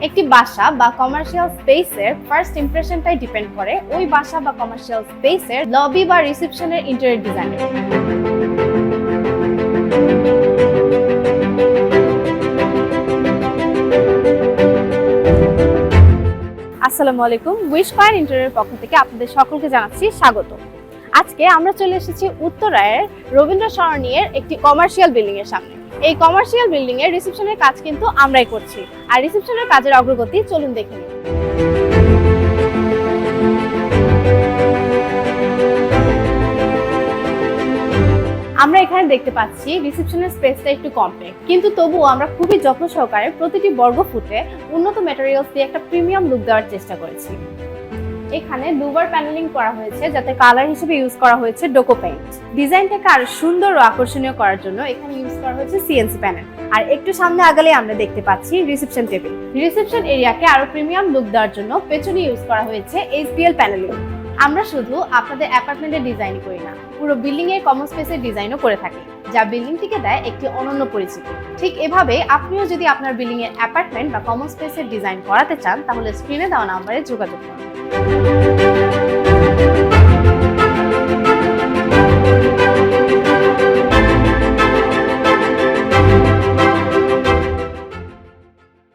একটি বাসা বা কমার্শিয়াল স্পেসের ফার্স্ট ইমপ্রেশনটাই ডিপেন্ড করে ওই বাসা বা কমার্শিয়াল স্পেসের লবি বা রিসেপশনের ইন্টেরিয়র ডিজাইনের। আসসালামু আলাইকুম, উইশ কয়েন ইন্টেরিয়রের পক্ষ থেকে আপনাদের সকলকে জানাচ্ছি স্বাগত। আজকে আমরা চলে এসেছি উত্তরায়ের রবীন্দ্র সরণির একটি কমার্শিয়াল বিল্ডিং এর সামনে। এই কমার্শিয়াল বিল্ডিং এর রিসেপশনের কাজ কিন্তু আমরাই করছি, আর রিসেপশনের কাজের অগ্রগতি চলুন দেখে নিই। আমরা এখানে দেখতে পাচ্ছি রিসেপশনের স্পেসটা একটু কমপ্যাক্ট, কিন্তু তবুও আমরা খুবই যত্ন সহকারে প্রতিটি বর্গ ফুটে উন্নত ম্যাটেরিয়ালস দিয়ে একটা প্রিমিয়াম লুক দেওয়ার চেষ্টা করেছি। এখানে দুবার প্যানেলিং করা হয়েছে, যাতে কালার হিসেবে ইউজ করা হয়েছে ডোকো পেইন্ট। ডিজাইনটাকে আরো সুন্দর ও আকর্ষণীয় করার জন্য এখানে ইউজ করা হয়েছে সিএনসি প্যানেল। আর একটু সামনে আগালে আমরা দেখতে পাচ্ছি রিসেপশন টেবিল। রিসেপশন এরিয়াকে আরো প্রিমিয়াম লুক দেওয়ার জন্য পেছনে ইউজ করা হয়েছে এইচপিএল প্যানেলিং। আমরা শুধু আপনাদের অ্যাপার্টমেন্টের ডিজাইন করি না, পুরো বিল্ডিং এর কমন স্পেসের ডিজাইনও করে থাকি, যা বিল্ডিংটিকে দেয় একটি অনন্য পরিচিতি। ঠিক এভাবে আপনিও যদি আপনার বিল্ডিং এর অ্যাপার্টমেন্ট বা কমন স্পেসের ডিজাইন করাতে চান, তাহলে স্ক্রিনে দেওয়া নম্বরে যোগাযোগ করুন।